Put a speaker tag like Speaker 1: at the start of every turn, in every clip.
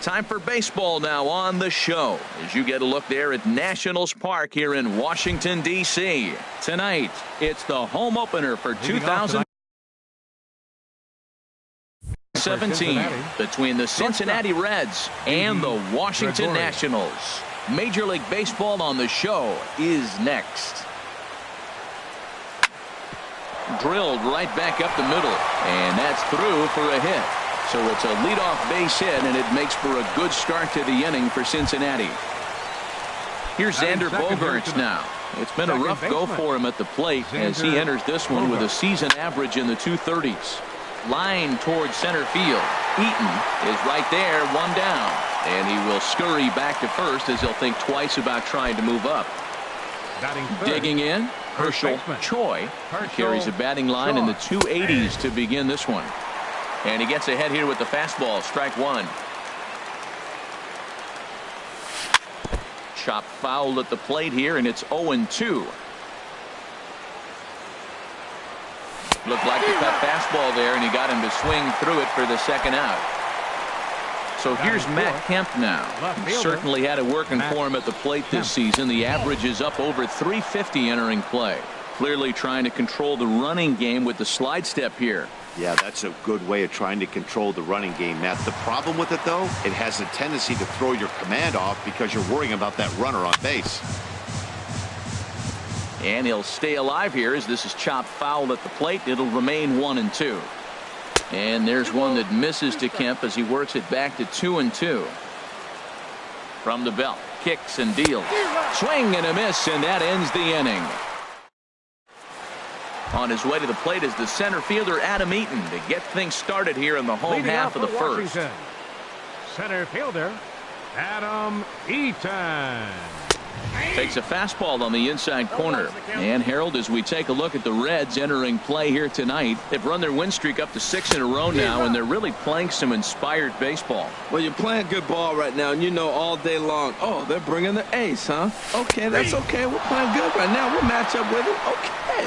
Speaker 1: Time for baseball now on the show as you get a look there at Nationals Park here in Washington, D.C. Tonight, it's the home opener for 2017 between the Cincinnati Reds and the Washington Nationals. Major League Baseball on the show is next. Drilled right back up the middle, and that's through for a hit. So it's a leadoff base hit, and it makes for a good start to the inning for Cincinnati. Here's Xander Bogaerts now. It's been a rough go for him at the plate as he enters this one with a season average in the 230s. Line towards center field. Eaton is right there, one down. And he will scurry back to first as he'll think twice about trying to move up. Digging in, Herschel Choi carries a batting line in the 280s to begin this one. And he gets ahead here with the fastball, strike one. Chop foul at the plate here, and it's 0-2. Looked like a cut fastball there, and he got him to swing through it for the second out. So here's Matt Kemp now. He certainly had it working for him at the plate this season. The average is up over 350 entering play. Clearly trying to control the running game with the slide step here.
Speaker 2: Yeah, that's a good way of trying to control the running game, Matt. The problem with it, though, it has a tendency to throw your command off because you're worrying about that runner on base.
Speaker 1: And he'll stay alive here as this is chopped foul at the plate. It'll remain 1-2. And there's one that misses to Kemp as he works it back to 2-2. From the belt, kicks and deals. Swing and a miss, and that ends the inning. On his way to the plate is the center fielder Adam Eaton to get things started here in the home half of the first.
Speaker 3: Center fielder Adam Eaton
Speaker 1: takes a fastball on the inside corner. And Harold, as we take a look at the Reds entering play here tonight, they've run their win streak up to 6 in a row now, and they're really playing some inspired baseball.
Speaker 4: Well, you're playing good ball right now, and you know all day long, oh, they're bringing the ace, huh? Okay, that's okay. We're playing good right now. We'll match up with it.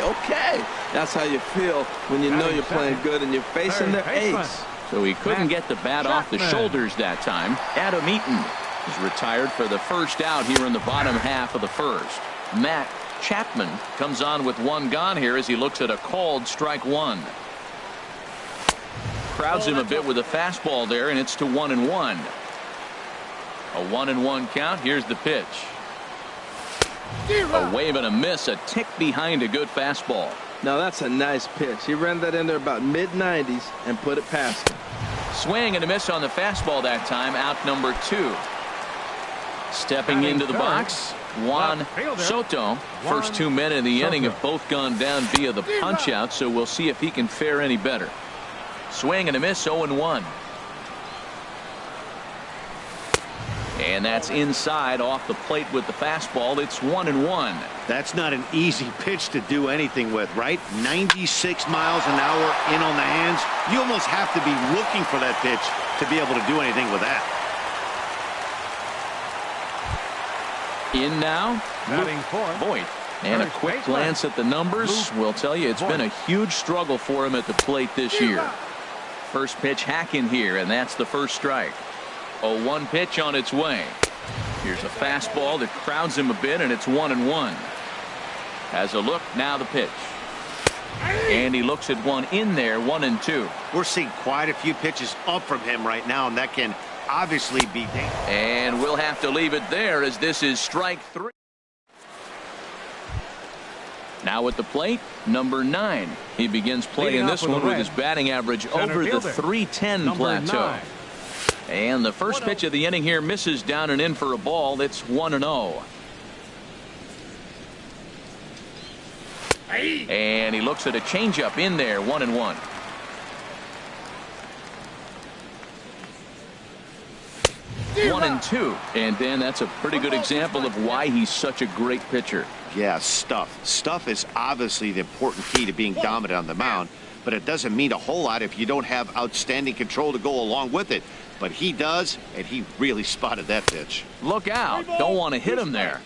Speaker 4: Okay. That's how you feel when you know you're playing good and you're facing the ace.
Speaker 1: So he couldn't get the bat off the shoulders that time. Adam Eaton is retired for the first out here in the bottom half of the first. Matt Chapman comes on with one gone here as he looks at a called strike one. Crowds him a bit with a fastball there, and it's to 1-1. A 1-1 count. Here's the pitch. A wave and a miss, a tick behind a good fastball.
Speaker 4: Now that's a nice pitch. He ran that in there about mid-90s and put it past him.
Speaker 1: Swing and a miss on the fastball that time. Out number 2. Stepping into the box, Juan Soto. First 2 men in the inning have both gone down via the punch out, so we'll see if he can fare any better. Swing and a miss, 0-1. And that's inside off the plate with the fastball. It's 1-1.
Speaker 2: That's not an easy pitch to do anything with, right? 96 miles an hour in on the hands. You almost have to be looking for that pitch to be able to do anything with that.
Speaker 1: In now, Voit. And a quick glance at the numbers will tell you it's been a huge struggle for him at the plate this year. First pitch hack in here, and that's the first strike. 0-1 pitch on its way. Here's a fastball that crowds him a bit, and it's 1-1. Has a look, now the pitch. And he looks at one in there, 1-2.
Speaker 2: We're seeing quite a few pitches up from him right now, and that can obviously be dangerous.
Speaker 1: And we'll have to leave it there as this is strike 3. Now at the plate, number 9. He begins playing this one with his batting average over the 310 plateau. And the first pitch of the inning here misses down and in for a ball. It's 1-0. And he looks at a changeup in there, 1-1. One and two, and then that's a pretty good example of why he's such a great pitcher.
Speaker 2: Yeah, stuff is obviously the important key to being dominant on the mound, but it doesn't mean a whole lot if you don't have outstanding control to go along with it. But he does, and he really spotted that pitch.
Speaker 1: Look out, don't want to hit him there.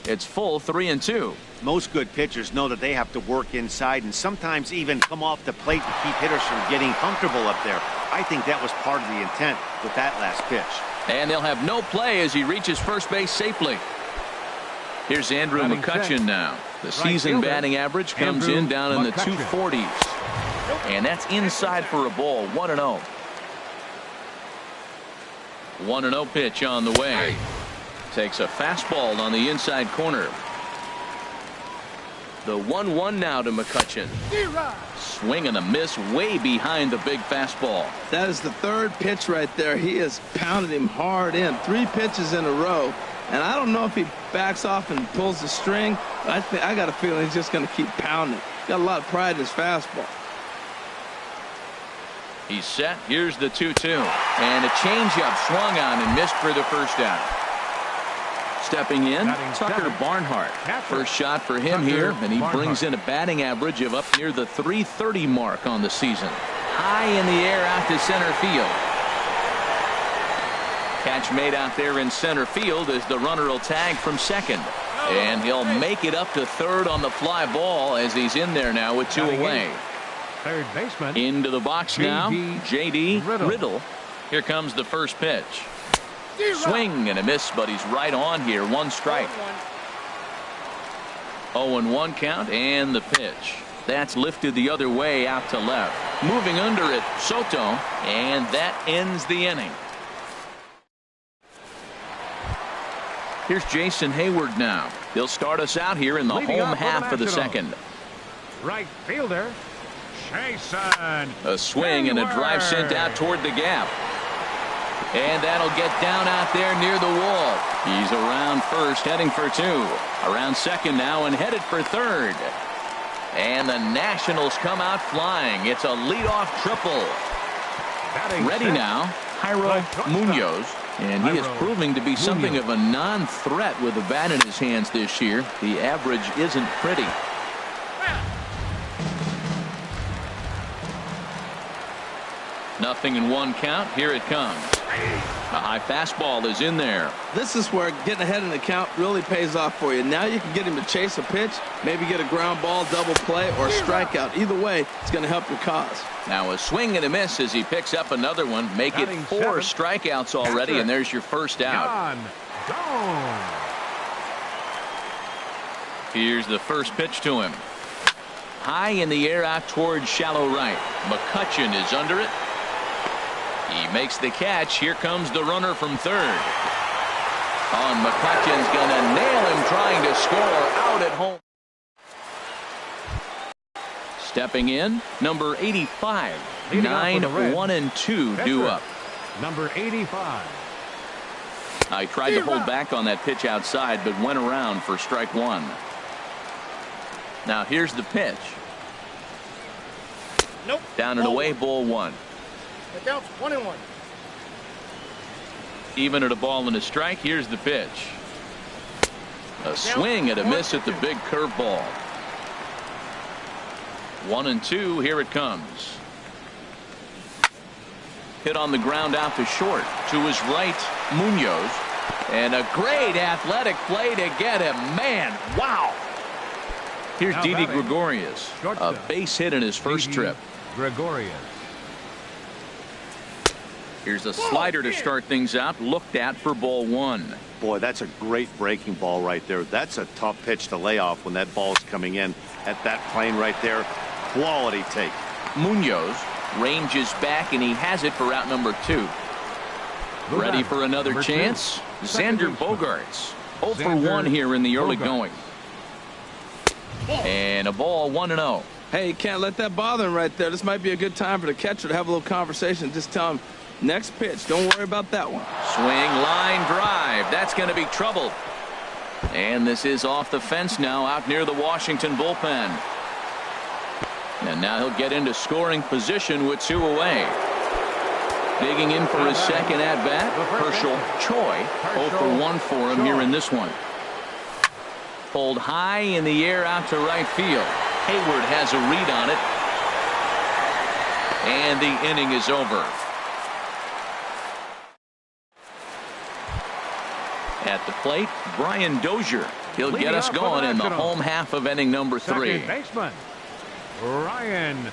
Speaker 1: It's full 3-2.
Speaker 2: Most good pitchers know that they have to work inside and sometimes even come off the plate to keep hitters from getting comfortable up there. I think that was part of the intent with that last pitch.
Speaker 1: And they'll have no play as he reaches first base safely. Here's Andrew McCutchen now. The season batting average comes in down in the 240s. And that's inside for a ball. 1-0. 1-0 pitch on the way. Takes a fastball on the inside corner. The 1-1 now to McCutchen. Swing and a miss way behind the big fastball.
Speaker 4: That is the third pitch right there. He has pounded him hard in. 3 pitches in a row. And I don't know if he backs off and pulls the string. I got a feeling he's just going to keep pounding. Got a lot of pride in his fastball.
Speaker 1: He's set. Here's the 2-2. And a changeup swung on and missed for the first out. Stepping in, Tucker Barnhart. First shot for him here, and he brings in a batting average of up near the 330 mark on the season. High in the air out to center field. Catch made out there in center field as the runner will tag from second. And he'll make it up to third on the fly ball as he's in there now with 2 away.
Speaker 3: Third baseman.
Speaker 1: Into the box now, J.D. Riddle. Here comes the first pitch. Swing and a miss, but he's right on here. 1 strike. 0-1 count and the pitch. That's lifted the other way out to left. Moving under it, Soto, and that ends the inning. Here's Jason Hayward now. He'll start us out here in the home half of the second.
Speaker 3: Right fielder, Jason.
Speaker 1: A swing and a drive sent out toward the gap. And that'll get down out there near the wall. He's around first, heading for 2. Around second now and headed for third. And the Nationals come out flying. It's a leadoff triple. Ready now, Jairo Munoz. And he is proving to be something of a non-threat with the bat in his hands this year. The average isn't pretty. Nothing in 1 count. Here it comes. A high fastball is in there.
Speaker 4: This is where getting ahead in the count really pays off for you. Now you can get him to chase a pitch, maybe get a ground ball, double play, or a strikeout. Either way, it's going to help your cause.
Speaker 1: Now a swing and a miss as he picks up another one. Make it 4 strikeouts already, and there's your first out.
Speaker 3: Gone.
Speaker 1: Here's the first pitch to him. High in the air out towards shallow right. McCutchen is under it. He makes the catch. Here comes the runner from third. Oh, and McCutchen's going to nail him trying to score out at home. Stepping in, number 85. 9-1-2 due up.
Speaker 3: Number 85.
Speaker 1: I tried to hold back on that pitch outside, but went around for strike 1. Now here's the pitch.
Speaker 5: Nope.
Speaker 1: Down and away, ball 1.
Speaker 5: The count's 1-1.
Speaker 1: Even at a ball and a strike. Here's the pitch. A swing and a miss at the big curveball. 1-2. Here it comes. Hit on the ground out to short. To his right, Munoz. And a great athletic play to get him. Man, wow. Here's Didi Gregorius. A base hit in his first trip.
Speaker 3: Gregorius.
Speaker 1: Here's a slider to start things out. Looked at for ball 1.
Speaker 2: Boy, that's a great breaking ball right there. That's a tough pitch to lay off when that ball's coming in at that plane right there. Quality take.
Speaker 1: Munoz ranges back, and he has it for out number 2. Ready for another chance? Xander Bogaerts. 0 for 1 here in the early going. And a ball 1-0.
Speaker 4: Hey, you can't let that bother him right there. This might be a good time for the catcher to have a little conversation. Just tell him, next pitch, don't worry about that one.
Speaker 1: Swing, line drive. That's going to be trouble. And this is off the fence now out near the Washington bullpen. And now he'll get into scoring position with 2 away. Digging in for his second at-bat, Herschel Choi. 0 for 1 for him here in this one. Pulled high in the air out to right field. Hayward has a read on it. And the inning is over. At the plate, Brian Dozier. He'll get us going in the home half of inning number 3.
Speaker 3: Second baseman, Ryan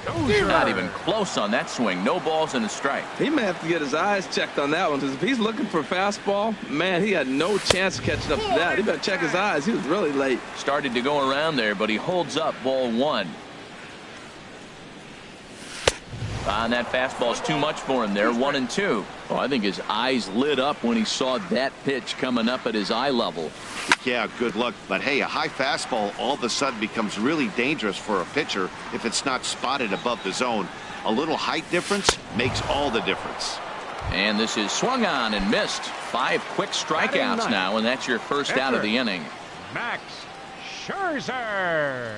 Speaker 3: Dozier.
Speaker 1: Not even close on that swing. No balls and a strike.
Speaker 4: He may have to get his eyes checked on that one, because if he's looking for a fastball, man, he had no chance of catching up to that. He better check his eyes. He was really late.
Speaker 1: Started to go around there, but he holds up ball one. And that fastball's too much for him there. 1-2. Oh, I think his eyes lit up when he saw that pitch coming up at his eye level.
Speaker 2: Yeah, good luck. But hey, a high fastball all of a sudden becomes really dangerous for a pitcher if it's not spotted above the zone. A little height difference makes all the difference.
Speaker 1: And this is swung on and missed. 5 quick strikeouts now, and that's your first out of the inning.
Speaker 3: Max Scherzer.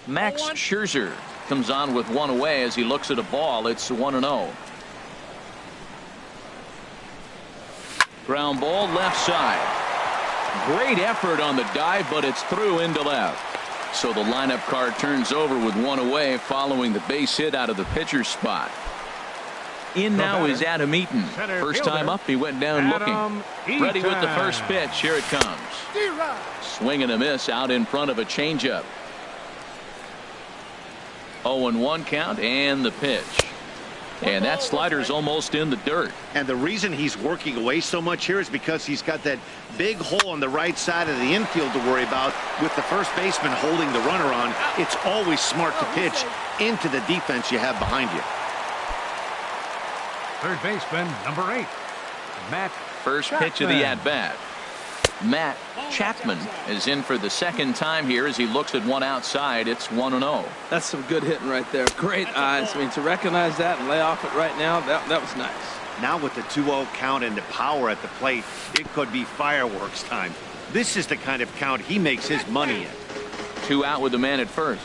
Speaker 1: Max Scherzer comes on with 1 away as he looks at a ball. It's 1-0. Ground ball left side. Great effort on the dive, but it's through into left. So the lineup card turns over with 1 away following the base hit out of the pitcher's spot. In now is Adam Eaton. First time up, he went down looking. Ready with the first pitch. Here it comes. Swing and a miss out in front of a changeup. 0-1 count and the pitch. And that slider's almost in the dirt.
Speaker 2: And the reason he's working away so much here is because he's got that big hole on the right side of the infield to worry about. With the first baseman holding the runner on, it's always smart to pitch into the defense you have behind you.
Speaker 3: Third baseman, number 8, Matt
Speaker 1: First pitch of the at-bat. Matt Chapman is in for the second time here as he looks at one outside. It's 1-0.
Speaker 4: That's some good hitting right there. Great eyes. I mean, to recognize that and lay off it right now, that was nice.
Speaker 2: Now with the 2-0 count and the power at the plate, it could be fireworks time. This is the kind of count he makes his money in.
Speaker 1: 2 out with the man at first.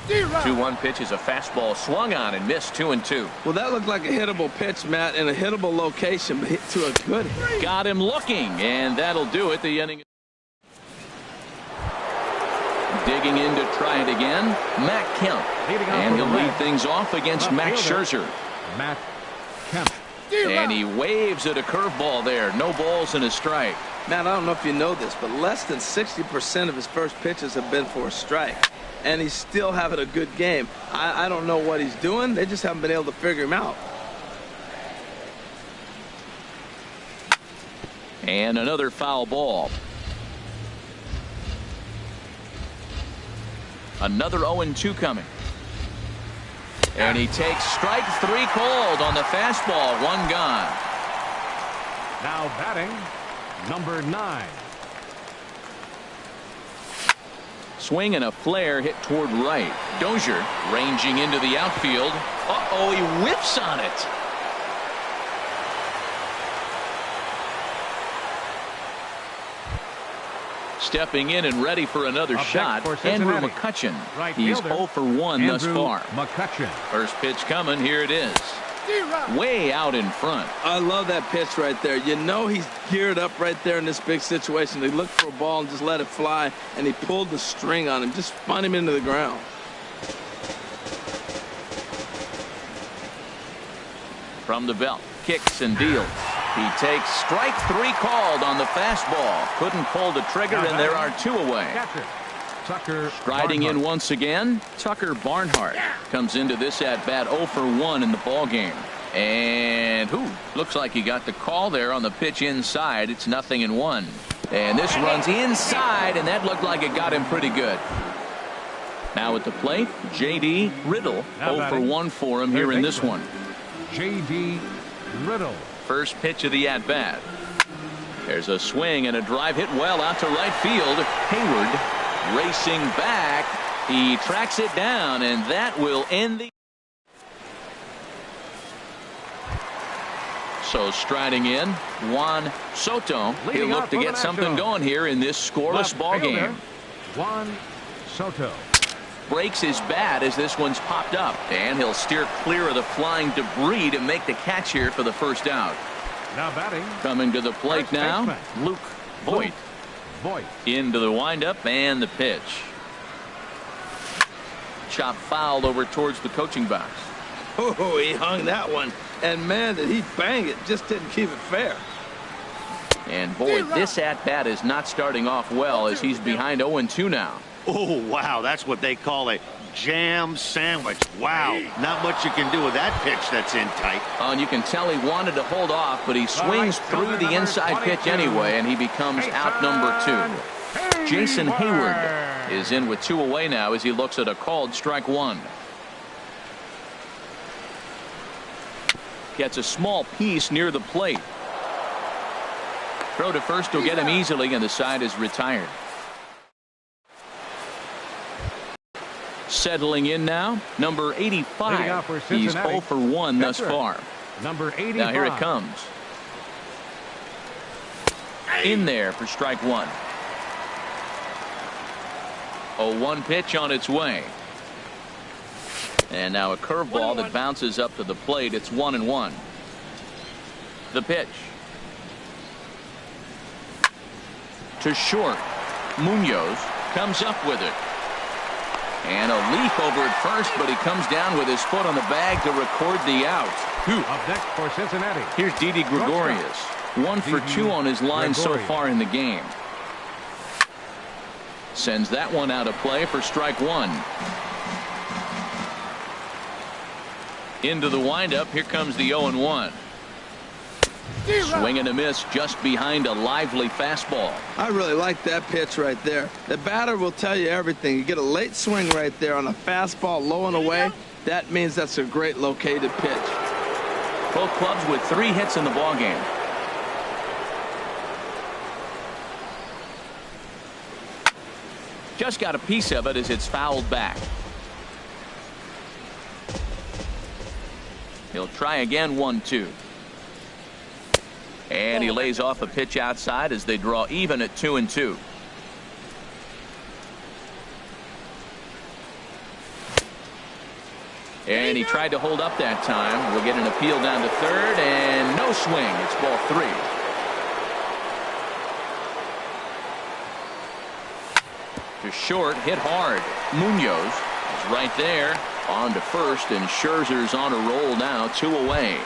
Speaker 1: 2-1 pitch is a fastball swung on and missed. 2-2.
Speaker 4: Well, that looked like a hittable pitch, Matt, in a hittable location, but hit to a good hit.
Speaker 1: Got him looking, and that'll do it. The inning. Digging in to try it again, Matt Kemp. And he'll lead things off against Max Scherzer.
Speaker 3: Matt Kemp.
Speaker 1: And he waves at a curveball there. No balls and a strike.
Speaker 4: Matt, I don't know if you know this, but less than 60% of his first pitches have been for a strike. And he's still having a good game. I don't know what he's doing. They just haven't been able to figure him out.
Speaker 1: And another foul ball. Another 0-2 coming. And he takes strike 3 called on the fastball. 1 gone.
Speaker 3: Now batting, number 9.
Speaker 1: Swing and a flare hit toward right. Dozier ranging into the outfield. Uh-oh, he whips on it. Stepping in and ready for another shot, Andrew McCutchen. He's 0 for 1 thus far.
Speaker 3: McCutchen.
Speaker 1: First pitch coming. Here it is. Way out in front.
Speaker 4: I love that pitch right there. You know he's geared up right there in this big situation. He looked for a ball and just let it fly, and he pulled the string on him, just spun him into the ground.
Speaker 1: From the belt, kicks and deals. He takes strike 3 called on the fastball. Couldn't pull the trigger, and there are 2 away.
Speaker 3: Tucker
Speaker 1: Striding
Speaker 3: Barnhart.
Speaker 1: in once again, Tucker Barnhart comes into this at bat 0 for 1 in the ball game. And looks like he got the call there on the pitch inside. It's 0-1. And this runs inside, and that looked like it got him pretty good. Now at the plate, J.D. Riddle. 0 for 1 for him here in this one.
Speaker 3: J.D. Riddle.
Speaker 1: First pitch of the at bat. There's a swing and a drive hit well out to right field. Hayward racing back. He tracks it down, and that will end the. So striding in, Juan Soto. He'll look to get something going here in this scoreless ball game.
Speaker 3: Juan Soto.
Speaker 1: Breaks his bat as this one's popped up, and he'll steer clear of the flying debris to make the catch here for the first out.
Speaker 3: Now batting.
Speaker 1: Coming to the plate now, Luke Voit. Into the windup and the pitch. Chop fouled over towards the coaching box.
Speaker 4: Oh, he hung that one. And, man, did he bang it. Just didn't keep it fair.
Speaker 1: And, boy, this at-bat is not starting off well as he's behind 0-2 now.
Speaker 2: Oh, wow, that's what they call a jam sandwich. Wow, not much you can do with that pitch that's in tight.
Speaker 1: Oh, and you can tell he wanted to hold off, but he swings through the inside pitch anyway, and he becomes out number 2. Jason Hayward is in with 2 away now as he looks at a called strike 1. Gets a small piece near the plate. Throw to first will get him easily, and the side is retired. Settling in now, number 85. He's 0 for 1 thus far.
Speaker 3: Number 85.
Speaker 1: Now here it comes. In there for strike 1. 0-1 pitch on its way. And now a curveball that bounces up to the plate. It's 1-1. The pitch. To short. Munoz comes up with it. And a leap over at first, but he comes down with his foot on the bag to record the out.
Speaker 3: Up next for Cincinnati.
Speaker 1: Here's Didi Gregorius. 1 for 2 on his line so far in the game. Sends that one out of play for strike 1. Into the windup. Here comes the 0-1. Swing and a miss just behind a lively fastball.
Speaker 4: I really like that pitch right there. The batter will tell you everything. You get a late swing right there on a fastball low and away. That means that's a great located pitch.
Speaker 1: Both clubs with 3 hits in the ballgame. Just got a piece of it as it's fouled back. He'll try again. 1-2. And he lays off a pitch outside as they draw even at 2-2. And he tried to hold up that time. We'll get an appeal down to third, and no swing. It's ball 3. To short, hit hard. Munoz is right there. On to first, and Scherzer's on a roll now. 2 away.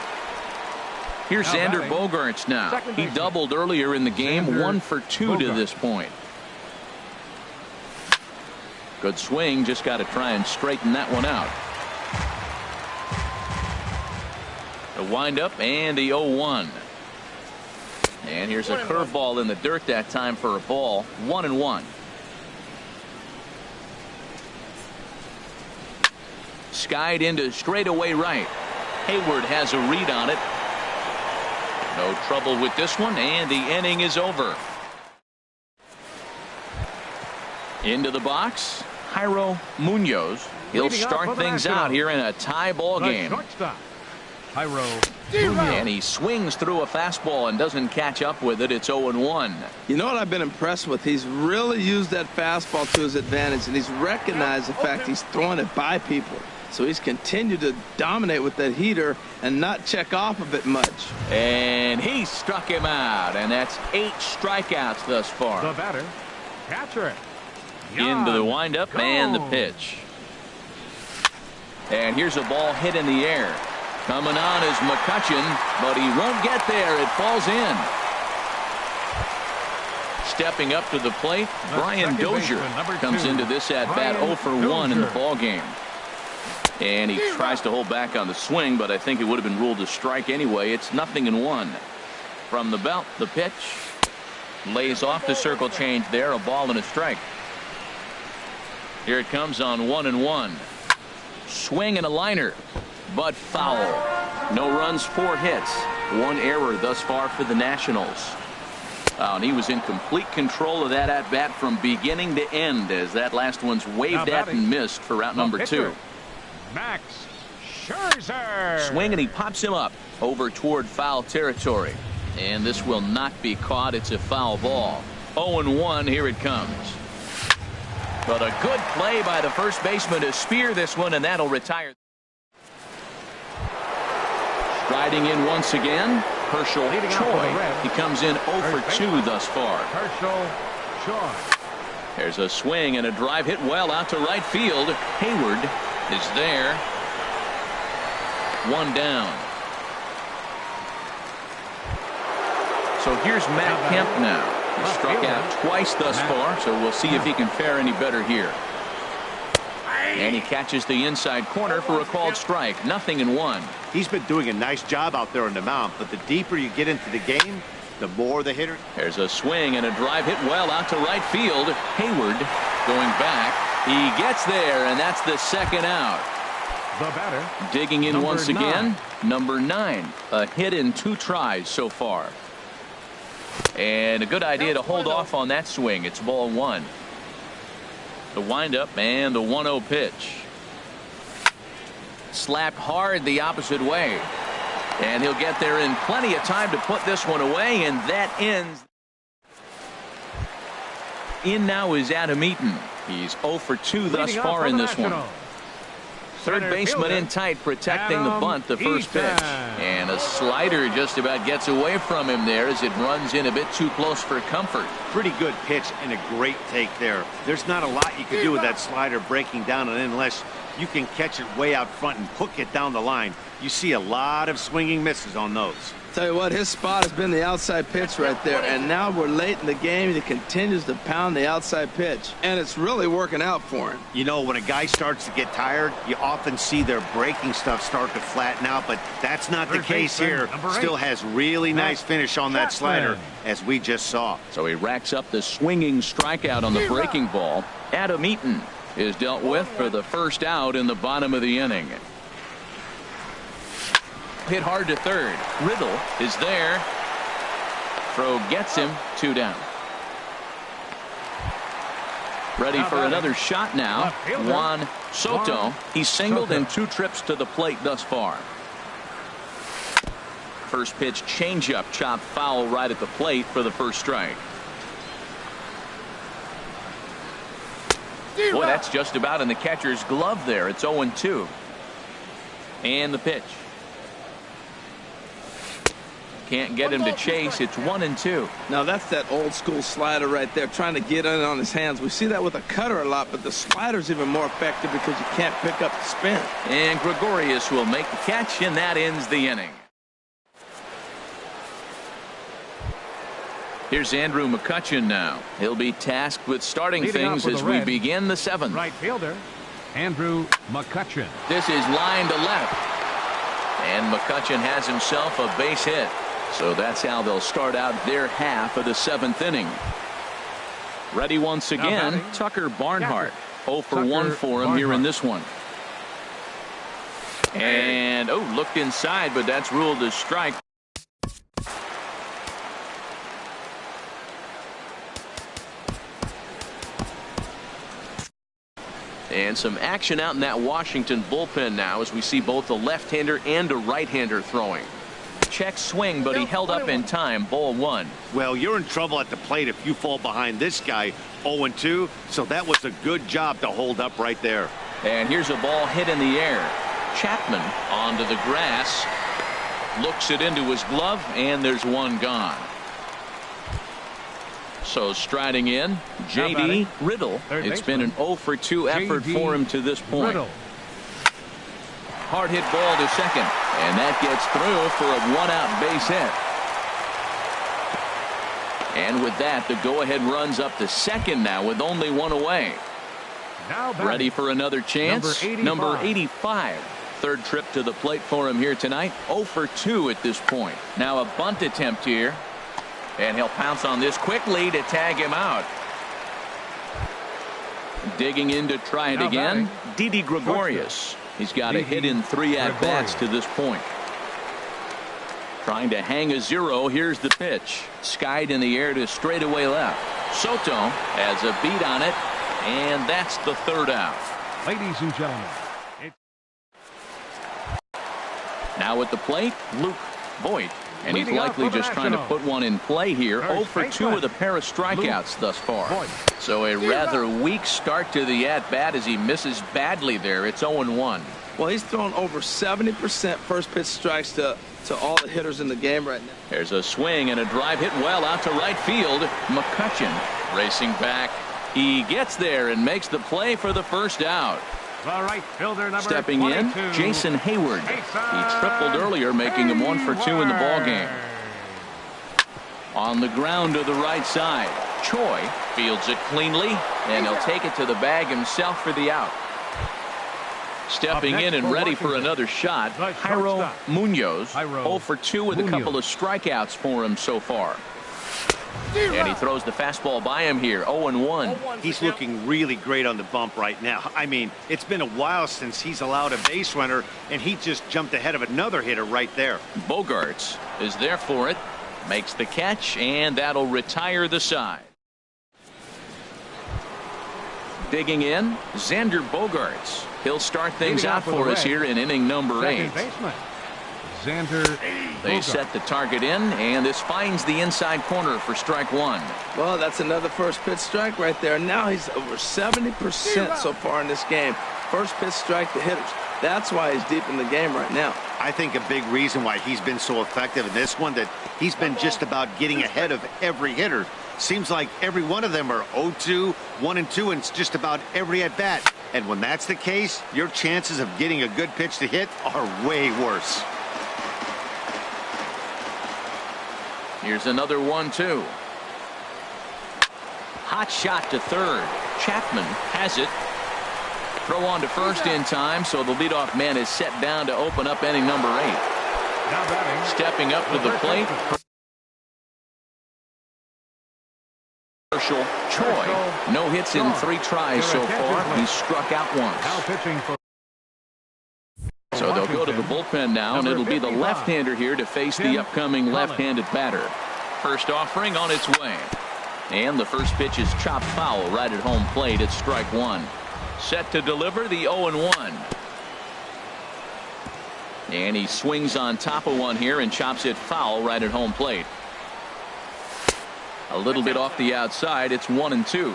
Speaker 1: Here's Xander Bogaerts now. He doubled earlier in the game. 1 for 2 to this point. Good swing. Just got to try and straighten that one out. The windup and the 0-1. And here's a curveball in the dirt that time for a ball. 1-1. Skied into straightaway right. Hayward has a read on it. No trouble with this one, and the inning is over. Into the box, Jairo Munoz. He'll start things out here in a tie ball game. And he swings through a fastball and doesn't catch up with it. It's 0-1.
Speaker 4: You know what I've been impressed with? He's really used that fastball to his advantage, and he's recognized the fact he's throwing it by people. So he's continued to dominate with that heater and not check off of it much.
Speaker 1: And he struck him out, and that's 8 strikeouts thus far.
Speaker 3: The batter, catcher.
Speaker 1: Into the windup and the pitch. And here's a ball hit in the air. Coming on is McCutchen, but he won't get there. It falls in. Stepping up to the plate, Brian Dozier comes into this at bat 0 for 1 in the ball game. And he tries to hold back on the swing, but I think it would have been ruled a strike anyway. It's 0-1. From the belt, the pitch. Lays off the circle change there. A ball and a strike. Here it comes on 1-1. Swing and a liner, but foul. No runs, 4 hits. 1 error thus far for the Nationals. Oh, and he was in complete control of that at-bat from beginning to end as that last one's waved at and missed for out number 2.
Speaker 3: Max Scherzer.
Speaker 1: Swing, and he pops him up over toward foul territory. And this will not be caught. It's a foul ball. 0-1. Here it comes. But a good play by the first baseman to spear this one, and that'll retire. Striding in once again, Herschel Choi. He comes in 0 for 2 thus far.
Speaker 3: Herschel Choi.
Speaker 1: There's a swing and a drive hit well out to right field. Hayward is there. 1 down. So here's Matt Kemp now. He's struck out twice thus far, so we'll see if he can fare any better here. And he catches the inside corner for a called strike. 0-1.
Speaker 2: He's been doing a nice job out there on the mound, but the deeper you get into the game, the more the hitter.
Speaker 1: There's a swing and a drive hit well out to right field. Hayward going back. He gets there, and that's the second out.
Speaker 3: The batter.
Speaker 1: Digging in once again.
Speaker 3: 9.
Speaker 1: Number 9. A hit in 2 tries so far. And a good idea to hold off on that swing. It's ball 1. The windup and the 1-0 pitch. Slapped hard the opposite way. And he'll get there in plenty of time to put this one away, and that ends. In now is Adam Eaton. He's 0 for 2 thus far in this one. Third baseman in tight, protecting the bunt, the first pitch. And a slider just about gets away from him there as it runs in a bit too close for comfort.
Speaker 2: Pretty good pitch and a great take there. There's not a lot you can do with that slider breaking down, and unless you can catch it way out front and hook it down the line, you see a lot of swinging misses on those.
Speaker 4: Tell you what, his spot has been the outside pitch right there, and now we're late in the game and he continues to pound the outside pitch, and it's really working out for him.
Speaker 2: You know, when a guy starts to get tired, you often see their breaking stuff start to flatten out, but that's not the case here. Still has really nice finish on that slider, as we just saw.
Speaker 1: So he racks up the swinging strikeout on the breaking ball. Adam Eaton is dealt with for the first out in the bottom of the inning. Hit hard to third. Riddle is there. Throw gets him. 2 down. Ready for another shot now. Juan Soto. He's singled in 2 trips to the plate thus far. First pitch changeup, chopped foul right at the plate for the first strike. Boy, that's just about in the catcher's glove there. It's 0-2. And the pitch. Can't get him to chase. It's 1-2.
Speaker 4: Now that's that old school slider right there, trying to get in on his hands. We see that with a cutter a lot, but the slider's even more effective because you can't pick up the spin.
Speaker 1: And Gregorius will make the catch, and that ends the inning. Here's Andrew McCutchen now. He'll be tasked with starting things as we begin the 7th.
Speaker 3: Right fielder, Andrew McCutchen.
Speaker 1: This is line to left. And McCutchen has himself a base hit. So that's how they'll start out their half of the 7th inning. Ready once again, Tucker Barnhart. 0 for 1 for him here in this one. And, looked inside, but that's ruled as strike. And some action out in that Washington bullpen now as we see both a left-hander and a right-hander throwing. Check swing, but he held up in time. Ball 1.
Speaker 2: Well, you're in trouble at the plate if you fall behind this guy. 0-2, so that was a good job to hold up right there.
Speaker 1: And here's a ball hit in the air. Chapman onto the grass. Looks it into his glove, and there's one gone. So striding in, J.D. Riddle. It's been an 0 for 2 effort for him to this point. Hard hit ball to second, and that gets through for a 1-out base hit. And with that, the go-ahead runs up to second now with only 1 away. Ready for another chance. Number 85. Third trip to the plate for him here tonight. 0 for 2 at this point. Now a bunt attempt here. And he'll pounce on this quickly to tag him out. Digging in to try it again. Didi Gregorius. He's got a hit in 3 at-bats to this point. Trying to hang a 0. Here's the pitch. Skied in the air to straightaway left. Soto has a beat on it. And that's the 3rd out.
Speaker 3: Ladies and gentlemen.
Speaker 1: Now at the plate, Luke Voigt. And he's likely just trying to put one in play here. 0 for 2 with a pair of strikeouts thus far. So a rather weak start to the at-bat as he misses badly there. It's 0-1.
Speaker 4: Well, he's thrown over 70% first pitch strikes to all the hitters in the game right now.
Speaker 1: There's a swing and a drive hit well out to right field. McCutchen racing back. He gets there and makes the play for the first out.
Speaker 3: The right fielder, number
Speaker 1: Stepping
Speaker 3: 22,
Speaker 1: in, Jason Hayward. He tripled earlier, making him 1 for 2 in the ball game. On the ground to the right side. Choi fields it cleanly, and he'll take it to the bag himself for the out. Stepping in and ready for another shot, Jairo Munoz, 0 for 2 with a couple of strikeouts for him so far. And he throws the fastball by him here, 0-1.
Speaker 2: He's looking really great on the bump right now. I mean, it's been a while since he's allowed a base runner, and he just jumped ahead of another hitter right there.
Speaker 1: Bogaerts is there for it, makes the catch, and that'll retire the side. Digging in, Xander Bogaerts. He'll start things out for us here in inning number 8. They set the target in, and this finds the inside corner for strike 1.
Speaker 4: Well, that's another first pitch strike right there. Now he's over 70% so far in this game. First pitch strike to hitters. That's why he's deep in the game right now.
Speaker 2: I think a big reason why he's been so effective in this one, that he's been just about getting ahead of every hitter. Seems like every one of them are 0-2, 1-2, and it's just about every at bat. And when that's the case, your chances of getting a good pitch to hit are way worse.
Speaker 1: Here's another 1-2. Hot shot to third. Chapman has it. Throw on to first in time, so the leadoff man is set down to open up inning number 8. Stepping up to the plate, Choi. No hits in 3 tries so far. He's struck out once. So they'll go to the bullpen now, and it'll be the left-hander here to face the upcoming left-handed batter. First offering on its way. And the first pitch is chopped foul right at home plate. It's strike 1. Set to deliver the 0-1. And he swings on top of one here and chops it foul right at home plate. A little bit off the outside. It's 1-2.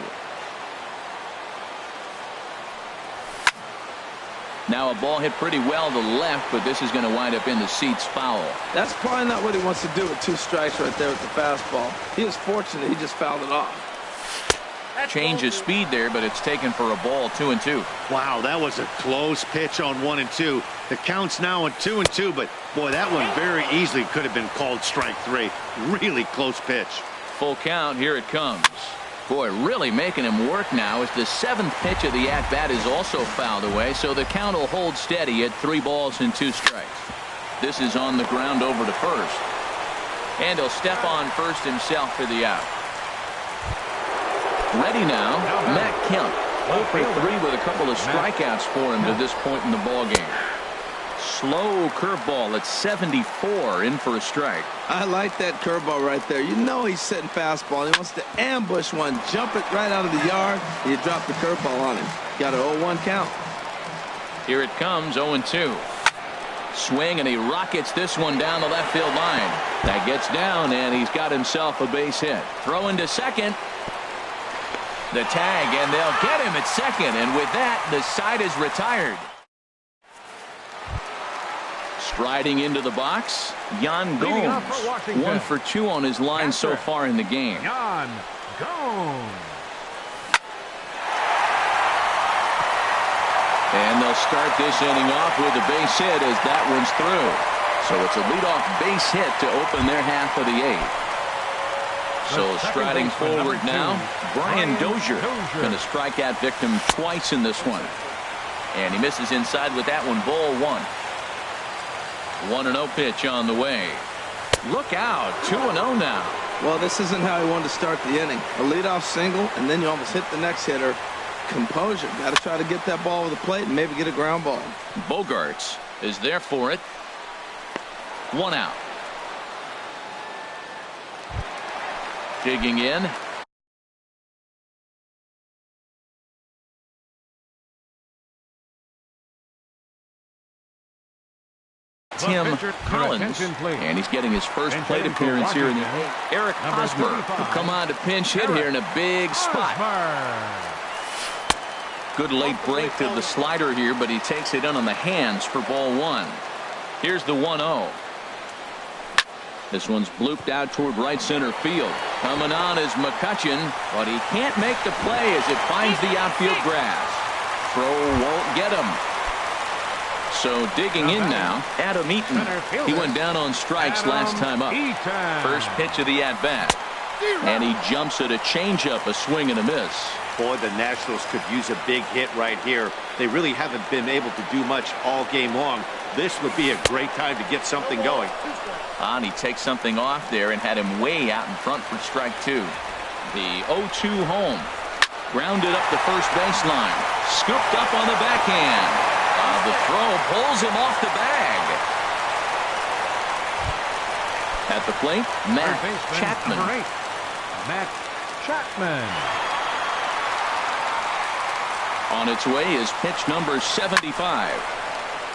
Speaker 1: Now a ball hit pretty well to the left, but this is going to wind up in the seats foul.
Speaker 4: That's probably not what he wants to do with 2 strikes right there with the fastball. He was fortunate he just fouled it off.
Speaker 1: Change of speed there, but it's taken for a ball. 2-2.
Speaker 2: Wow, that was a close pitch on 1-2. The count's now on 2-2, but boy, that one very easily could have been called strike 3. Really close pitch.
Speaker 1: Full count. Here it comes. Boy, really making him work now as the 7th pitch of the at-bat is also fouled away, so the count will hold steady at 3 balls and 2 strikes. This is on the ground over to first. And he'll step on first himself for the out. Ready now, Matt Kemp. 0 for 3 with a couple of strikeouts for him to this point in the ballgame. Slow curveball at 74, in for a strike.
Speaker 4: I like that curveball right there. You know he's setting fastball. He wants to ambush one, jump it right out of the yard, and you drop the curveball on him. Got an 0-1 count.
Speaker 1: Here it comes, 0-2. Swing, and he rockets this one down the left field line. That gets down, and he's got himself a base hit. Throwing to second. The tag, and they'll get him at second, and with that, the side is retired. Striding into the box, Yan Gomes. 1 for 2 on his line so far in the game.
Speaker 3: Yan Gomes.
Speaker 1: And they'll start this inning off with a base hit as that one's through. So it's a leadoff base hit to open their half of the 8th. So striding forward now, Brian Dozier. Been a strikeout victim twice in this one. And he misses inside with that one, ball 1. 1-0 pitch on the way. Look out, 2-0 now.
Speaker 4: Well, this isn't how he wanted to start the inning. A leadoff single, and then you almost hit the next hitter. Composure. Got to try to get that ball over the plate and maybe get a ground ball.
Speaker 1: Bogaerts is there for it. 1 out. Digging in. Tim Collins, and he's getting his first plate appearance here in the Eric Hosmer will come on to pinch hit here in a big spot. Good late break to the slider here, but he takes it in on the hands for ball 1. Here's the 1-0. This one's blooped out toward right center field. Coming on is McCutchen, but he can't make the play as it finds the outfield grass. Throw won't get him. So digging in now, Adam Eaton. He went down on strikes last time up. First pitch of the at-bat. And he jumps at a changeup, a swing and a miss.
Speaker 2: Boy, the Nationals could use a big hit right here. They really haven't been able to do much all game long. This would be a great time to get something going.
Speaker 1: And he takes something off there and had him way out in front for strike two. The 0-2 home. Grounded up the first baseline. Scooped up on the backhand. The throw pulls him off the bag. At the plate, Matt Chapman.
Speaker 3: Matt Chapman.
Speaker 1: On its way is pitch number 75.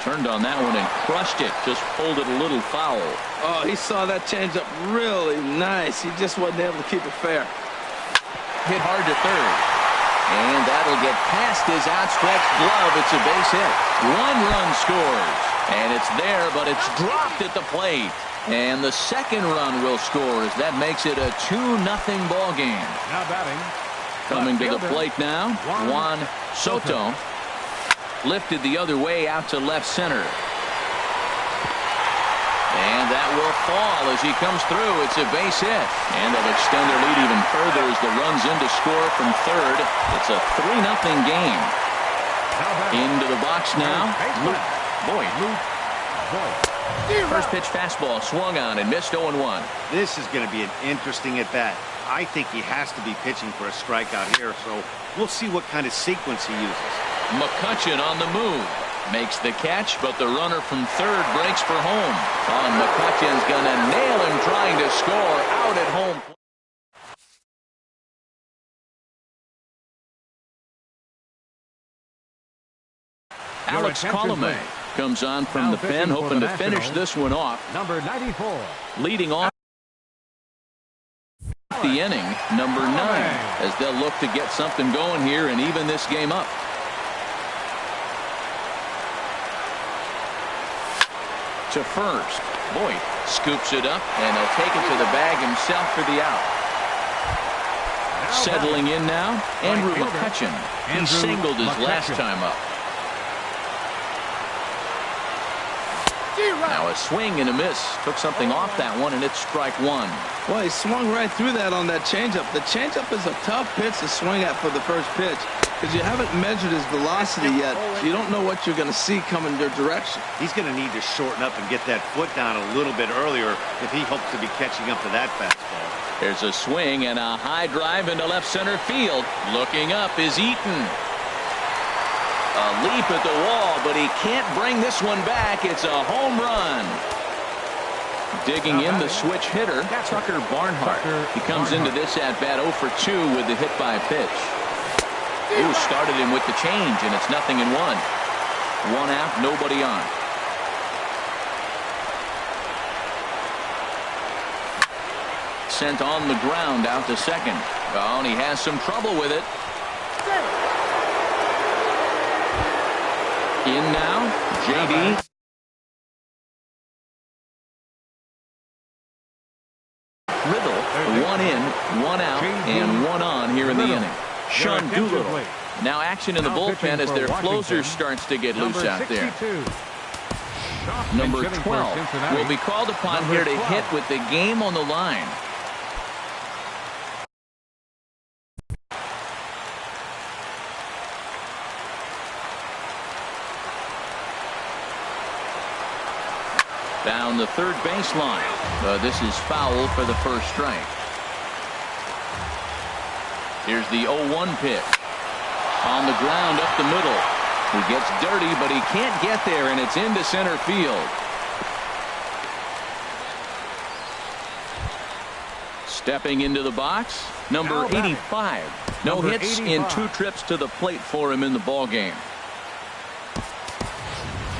Speaker 1: Turned on that one and crushed it. Just pulled it a little foul.
Speaker 4: Oh, he saw that changeup really nice. He just wasn't able to keep it fair.
Speaker 1: Hit hard to third. And that'll get past his outstretched glove. It's a base hit. One run scores. And it's there, but it's dropped at the plate. And the second run will score as that makes it a 2-0 ball game.
Speaker 3: Now batting.
Speaker 1: Coming to the plate now, Juan Soto. Lifted the other way out to left center. And that will fall as he comes through. It's a base hit. And they'll extend their lead even further as the run's in to score from third. It's a 3-0 game. Into the box now. Luke Boyd. First pitch fastball swung on and missed 0-1.
Speaker 2: This is going to be an interesting at-bat. I think he has to be pitching for a strikeout here, so we'll see what kind of sequence he uses.
Speaker 1: McCutchen on the move. Makes the catch, but the runner from third breaks for home. And McCutchen's going to nail him trying to score out at home. Alex Colomé comes on from the pen, hoping to finish this one off.
Speaker 3: Number 94.
Speaker 1: Leading off the inning, number 9, as they'll look to get something going here and even this game up. To first, Boyd scoops it up, and he'll take it to the bag himself for the out. Settling in now, Andrew McCutchen. He singled his last time up. Now a swing and a miss. Took something off that one, and it's strike one.
Speaker 4: Well, he swung right through that on that changeup. The changeup is a tough pitch to swing at for the first pitch because you haven't measured his velocity yet. So you don't know what you're going to see coming your direction.
Speaker 2: He's going to need to shorten up and get that foot down a little bit earlier if he hopes to be catching up to that fastball.
Speaker 1: There's a swing and a high drive into left center field. Looking up is Eaton. A leap at the wall, but he can't bring this one back. It's a home run. Digging in the switch hitter, Tucker Barnhart. He comes into this at-bat 0 for 2 with the hit by pitch. Ooh, started him with the change, and it's 0-1. One out, nobody on. Sent on the ground out to second. Oh, and he has some trouble with it. In now, JD. Riddle, 1 in, 1 out, and 1 on here in the inning. Sean Doolittle. Now action in the bullpen as their closer starts to get loose out there. Number 12 will be called upon here to hit with the game on the line. Down the third baseline. This is foul for the first strike. Here's the 0-1 pitch. On the ground up the middle. He gets dirty, but he can't get there, and it's into center field. Stepping into the box, number 85. No hits in 2 trips to the plate for him in the ball game.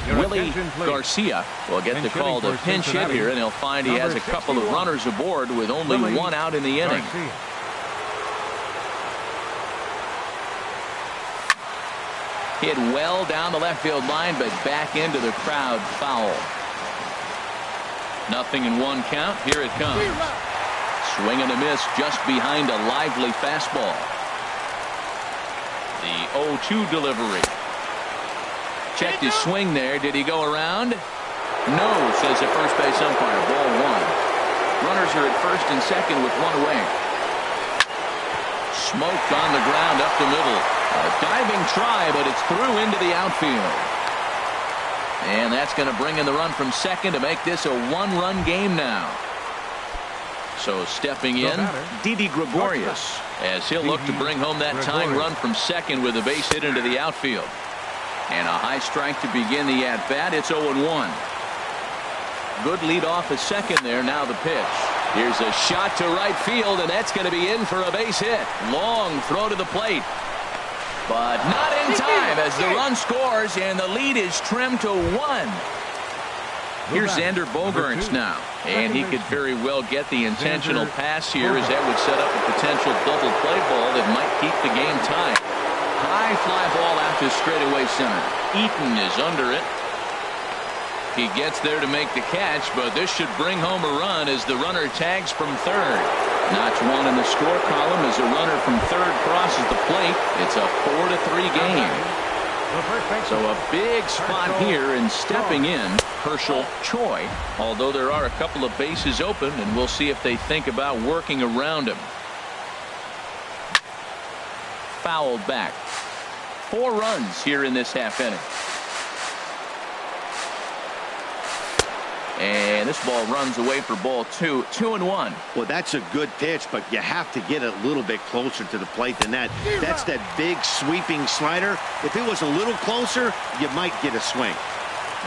Speaker 1: Willie Garcia will get the call to pinch hit here, and he'll find he has a couple of runners aboard with only 1 out in the inning. Hit well down the left field line, but back into the crowd foul. 0-1 count. Here it comes. Swing and a miss just behind a lively fastball. The 0-2 delivery. checked his swing there. Did he go around? No, says the first base umpire. Ball one. Runners are at first and second with one away. Smoked on the ground up the middle. A diving try, but it's through into the outfield. And that's going to bring in the run from second to make this a one-run game now. So stepping in, Didi Gregorius, as he'll look to bring home that tying run from second with a base hit into the outfield. And a high strike to begin the at-bat. It's 0-1. Good lead off at second there. Now the pitch. Here's a shot to right field, and that's going to be in for a base hit. Long throw to the plate. But not in time as the run scores, and the lead is trimmed to 1. Here's Xander Bogaerts now, and he could very well get the intentional pass here, as that would set up a potential double play ball that might keep the game tied. High fly ball out to straightaway center. Eaton is under it. He gets there to make the catch, but this should bring home a run as the runner tags from third. Notch one in the score column as a runner from third crosses the plate. It's a 4-3 game. So a big spot here, and stepping in, Herschel Choi, although there are a couple of bases open, and we'll see if they think about working around him. Fouled back. 4 runs here in this half inning. And this ball runs away for ball 2. 2-1.
Speaker 2: Well, that's a good pitch, but you have to get it a little bit closer to the plate than that. That's that big sweeping slider. If it was a little closer, you might get a swing.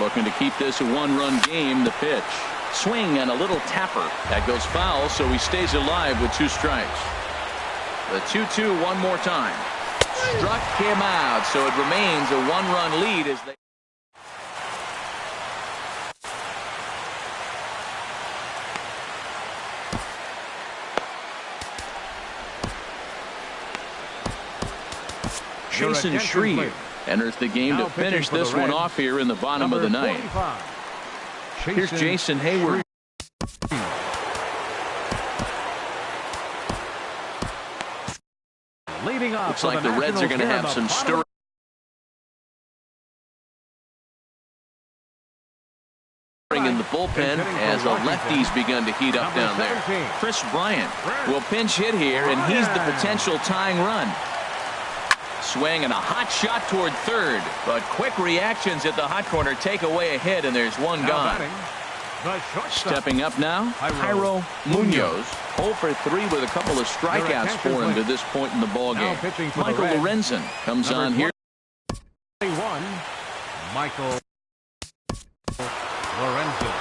Speaker 1: Looking to keep this a 1-run game. The pitch. Swing and a little tapper. That goes foul, so he stays alive with 2 strikes. The 2-2 one more time. Struck him out, so it remains a 1-run lead as they... Jason Shreve enters the game to finish this one off here in the bottom of the ninth. Here's Jason Hayward.
Speaker 3: Leading off.
Speaker 1: Looks like the Reds are going to have some stirring in the bullpen as the lefties begun to heat up down there. Chris Bryant will pinch hit here, and he's the potential tying run. Swing and a hot shot toward third, but quick reactions at the hot corner take away a hit, and there's one gone. Stepping up now, Jairo Munoz, 0 for 3 with a couple of strikeouts for him to this point in the ballgame. Michael Lorenzen comes on here.
Speaker 3: Michael Lorenzen.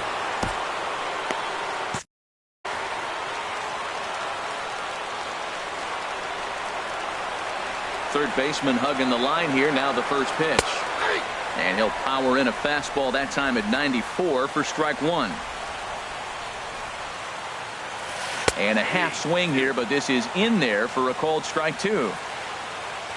Speaker 1: Third baseman hugging the line here. Now the first pitch. And he'll power in a fastball that time at 94 for strike 1. And a half swing here, but this is in there for a called strike 2.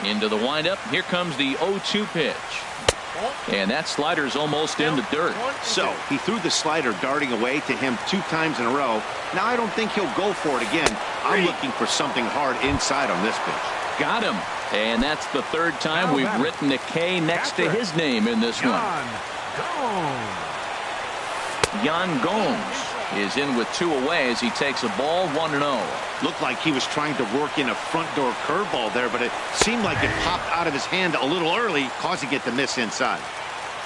Speaker 1: Into the windup. Here comes the 0-2 pitch. And that slider's almost in the dirt.
Speaker 2: So he threw the slider darting away to him 2 times in a row. Now I don't think he'll go for it again. I'm looking for something hard inside on this pitch.
Speaker 1: Got him. And that's the 3rd time we've written a K next to his name in this one. Yan Gomes is in with 2 away as he takes a ball 1-0.
Speaker 2: Looked like he was trying to work in a front door curveball there, but it seemed like it popped out of his hand a little early, causing it to miss inside.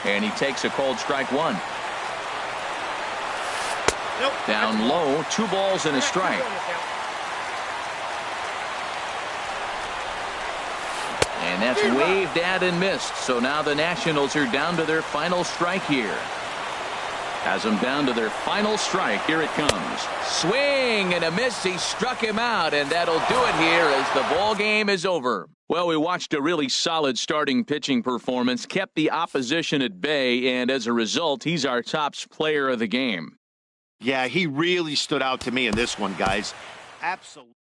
Speaker 1: And he takes a called strike 1. Down low, 2 balls and a strike. And that's waved at and missed. So now the Nationals are down to their final strike here. Has them down to their final strike. Here it comes. Swing and a miss. He struck him out, and that'll do it here as the ball game is over. Well, we watched a really solid starting pitching performance, kept the opposition at bay, and as a result, he's our top player of the game.
Speaker 2: Yeah, he really stood out to me in this one, guys. Absolutely.